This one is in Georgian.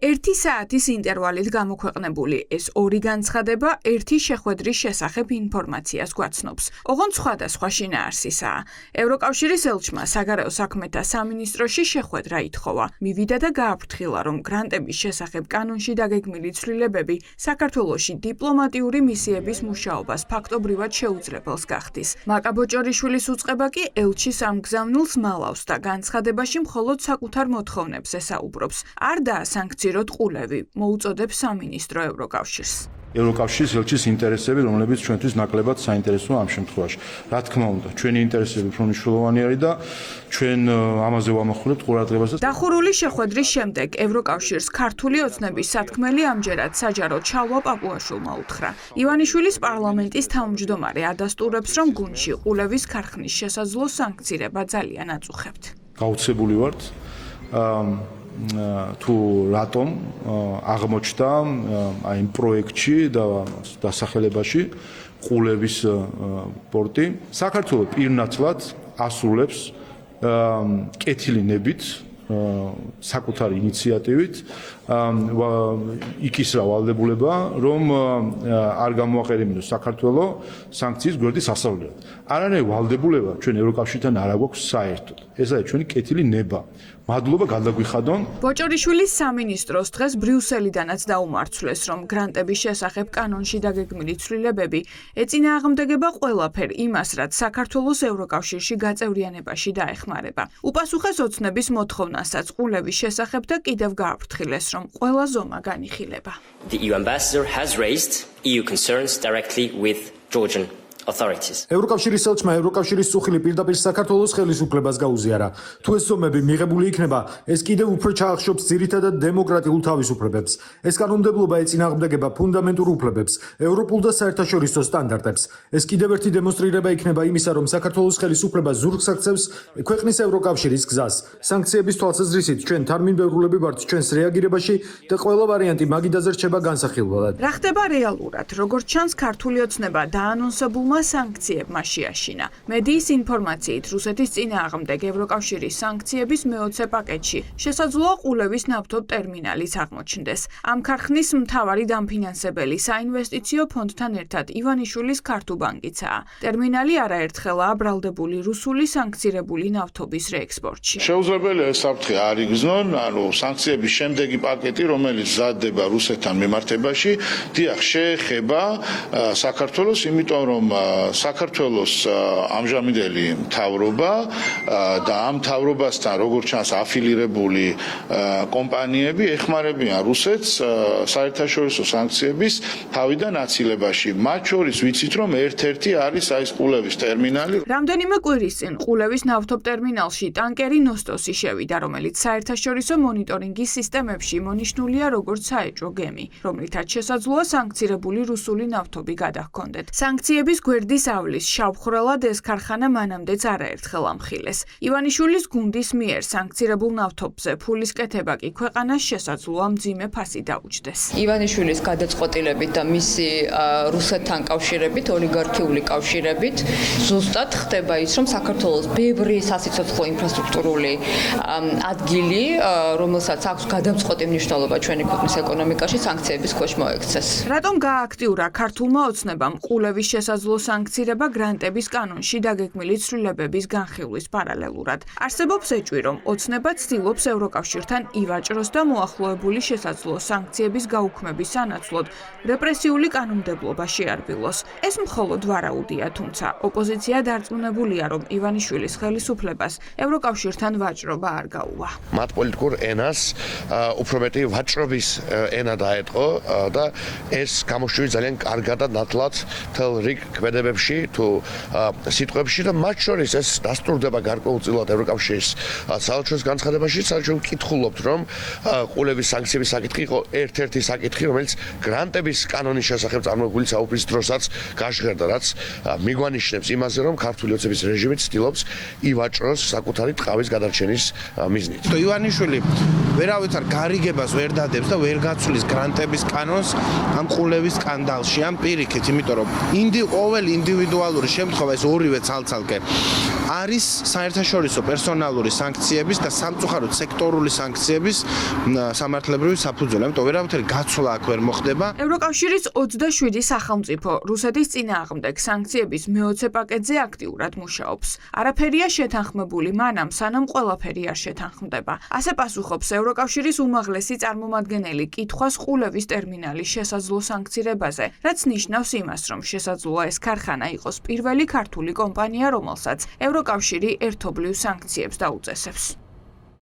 1 საათის ინტერვალით გამოქვეყნებული ეს ორი განცხადება ერთი შეხვედრის შესახებ ინფორმაციას გვაცნობს. ოღონდ სხვადასხვა შინაარსისაა. ევროკავშირის ელჩმა საგარეო საქმეთა სამინისტროში შეხვედრა ითხოვა. მივიდა და გააფრთხილა, რომ გრანტების შესახებ კანონში დაგეგმილი ცვლილებები საქართველოში დიპლომატიური მისიების მუშაობას ფაქტობრივად შეუძლებელს გახდის. მაკა ბოჭორიშვილის უწყება კი ელჩის ამ გზავნილს მალავს და განცხადებაში მხოლოდ საკუთარ მოთხოვნებს ესაუბრობს. არ დაასანქციროთ ყულევი, მოუწოდებს სამინისტრო ევროკავშირს. ევროკავშირის ელჩის ინტერესები, რომლებიც ჩვენთვის ნაკლებად საინტერესოა ამ შემთხვევაში. რა თქმა უნდა, ჩვენი ინტერესები უფრო მნიშვნელოვანი არის და ჩვენ ამაზე ვამახვილებთ ყურადღებას. დახურული შეხვედრის შემდეგ ევროკავშირს ქართული ოცნების სათქმელი ამჯერად საჯაროდ ჩალვა პაპუაშვილმა უთხრა. ივანიშვილის პარლამენტის თავმჯდომარე ადასტურებს, რომ გუნდში ყულევის ქარხნის შესაძლო სანქცირება ძალიან აწუხებთ. გაუცებული ვართ თუ რატომ აღმოჩნდა აი იმ პროექტში და დასახელებაში ყულევის პორტი. საქართველოს პირნათლად ასრულებს კეთილი ნებით საკუთარი ინიციატივით იქის რა ვალდებულება, რომ არ გამოაყენებინოს საქართველოს სანქციის გვერდის ასავლელად. არანაირი ვალდებულება ჩვენ ევროკავშირთან არ აქვს საერთოდ. ეს არის ჩვენი კეთილი ნება. მადლობა გადაგვიხადონ. ბოჭორიშვილის სამინისტროს დღეს ბრიუსელიდანაც დაუმარცხლეს, რომ გრანტების შესახებ კანონში დაგეგმილი ცვლილებები ეწინააღმდეგება ყველაფერ იმას, რაც საქართველოს ევროკავშირში გაწევრიანებაში დაეხმარება. უპასუხეს ოცნების მოთხოვნასაც ყულევის შესახებ და კიდევ გააფრთხილეს, რომ ყველა ზომა განიხილება. The EU ambassador has raised EU concerns directly with Georgian authorities. ევროკავშირის ელჩმა ევროკავშირის წუხილი პირდაპირ საქართველოს ხელისუფლებას გაუზიარა. თუ ეს ზომები მიღებული იქნება, ეს კიდევ უფრო ჩაახშობს ძირითადად დემოკრატიულ თავისუფლებებს. ეს კანონმდებლობა ეწინააღმდეგება ფუნდამენტურ უფლებებს, ევროპულ და საერთაშორისო სტანდარტებს. ეს კიდევ ერთი დემონსტრირება იქნება იმისა, რომ საქართველოს ხელისუფლება ზურგს აქცევს ქვეყნის ევროკავშირის გზას. სანქციების თვალსაზრისით ჩვენ თარმინბევრულები ვართ ჩვენს რეაგირებაში და ყველა ვარიანტი მაგიდაზე რჩება განსახილველად. რა ხდება რეალურად? როგორც ჩანს, ქართული ოცნება დაანონსებულმა სანქციებმა შეაშინა. მედიის ინფორმაციით, რუსეთის წინააღმდეგ ევროკავშირის სანქციების მე-20 პაკეტში შესაძლოა ყულევის ნავთობ ტერმინალიც აღმოჩნდეს. ამ ქარხნის მთავარი დამფინანსებელი საინვესტიციო ფონდთან ერთად ივანიშვილის ქართუბანკიცაა. ტერმინალი არაერთხელაა ბრალდებული რუსული სანქცირებული ნავთობის რეექსპორტში. შეუძლებელია ეს საფრთხე არ იგრძნონ, სანქციების შემდეგი პაკეტი, რომელიც მზადდება რუსეთთან მიმართებაში, დიახ, შეეხება საქართველოს, იმიტომ რომ საქართველოს ამჟამინდელი მთავრობა და ამ მთავრობასთან როგორც ჩანს αφილირებული კომპანიები ეხმარებიან რუსეთს საერთაშორისო სანქციების თავიდან აცილებაში. მათ შორის ვიცით, რომ ერთ-ერთი არის ეს ყულევის ტერმინალი. რამდენიმე კვირის წინ ყულევის ნავთობ ტერმინალში ტანკერი ნოსტოსი შევიდა, რომელიც საერთაშორისო მონიტორინგის სისტემებში მონიშნულია როგორც საეჭვო გემი, რომლითაც შესაძლოა სანქცირებული რუსული ნავთობი გადაჰქონდეთ. სანქციების გვერდის ავლის შავხრელად ეს ქარხანა მანამდეც არაერთხელ ამხილეს. ივანიშვილის გუნდის მიერ სანქცირებულ ნავთობზე ფულის კეთება კი ქვეყანას შესაძლოა მძიმე ფასი დაუჯდეს. ივანიშვილის გადაწყვეტილებით და მისი რუსეთთან კავშირებით, ოლიგარქიული კავშირებით, ზუსტად ხდება ის, რომ საქართველოს ბევრი სასიცოცხლო ინფრასტრუქტურული ადგილი, რომელსაც აქვს გადამწყვეტი მნიშვნელობა ჩვენი ქვეყნის ეკონომიკაში, სანქციების ქვეშ მოექცეს. რატომ გააქტიურა ქართულმა ოცნებამ ყულევის შესაძლო სანქცირება გრანტების კანონში დაგეგმილი ცვლილებების განხილვის პარალელურად? არსებობს ეჭვი, რომ ოცნება ცდილობს ევროკავშირთან ივაჭროს და მოახლოებული შესაძლო სანქციების გაუქმების სანაცვლოდ რეპრესიული კანონმდებლობა შეარბილოს. ეს მხოლოდ ვარაუდია, თუმცა ოპოზიცია დარწმუნებულია, რომ ივანიშვილის ხელისუფლებას ევროკავშირთან ვაჭრობა არ გაუვა. მათ პოლიტიკურ ენას უფრო მეტი ვაჭრობის ენა დაეტყო და ეს გამოშვი ძალიან კარგად და ნათლად თელ რიგ ქმედებებში თუ სიტყვებში და მათ შორის ეს დასტურდება გარკვეულწილად ევროკავშირის საელჩოს განცხადებაში, სადაც ვკითხულობთ, რომ ყულევის სანქციების საკითხი იყო ერთ-ერთი საკითხი, რომელიც გრანტების კანონის შესახებ წარმოებული საუბრის დროსაც გაჟღერდა, რაც მიგვანიშნებს იმაზე, რომ ქართული ოცნების რეჟიმი ცდილობს ივაჭროს საკუთარი ტყავის გადარჩენის მიზნით. ივანიშვილი ვერავითარ გარიგებას ვერ დადებს და ვერ გაცვლის გრანტების კანონს ამ ყულევის სკანდალში, ამ პირიქით, იმიტომ რომ ყოველ ინდივიდუალური შემთხვევა ეს ორივე ცალ-ცალკე არის საერთაშორისო პერსონალური სანქციების და სამწუხაროდ სექტორული სანქციების სამართლებრივი საფუძველი. ამიტომ ვერავითარი გაცვლა აქ ვერ მოხდება. ევროკავშირის 27 სახელმწიფო რუსეთის წინააღმდეგ სანქციების მე-20 პაკეტზე აქტიურად მუშაობს. არაფერია შეთანხმებული მანამ, სანამ ყველაფერი არ შეთანხმდება. ასე პასუხობს ევროკავშირის უმაღლესი წარმომადგენელი კითხვას ყულევის ტერმინალის შესაძლო სანქცირებაზე, რაც ნიშნავს იმას, რომ შესაძლოა ეს ქარხანა იყოს პირველი ქართული კომპანია, რომელსაც ევროკავშირი ერთობლივ სანქციებს დაუწესებს.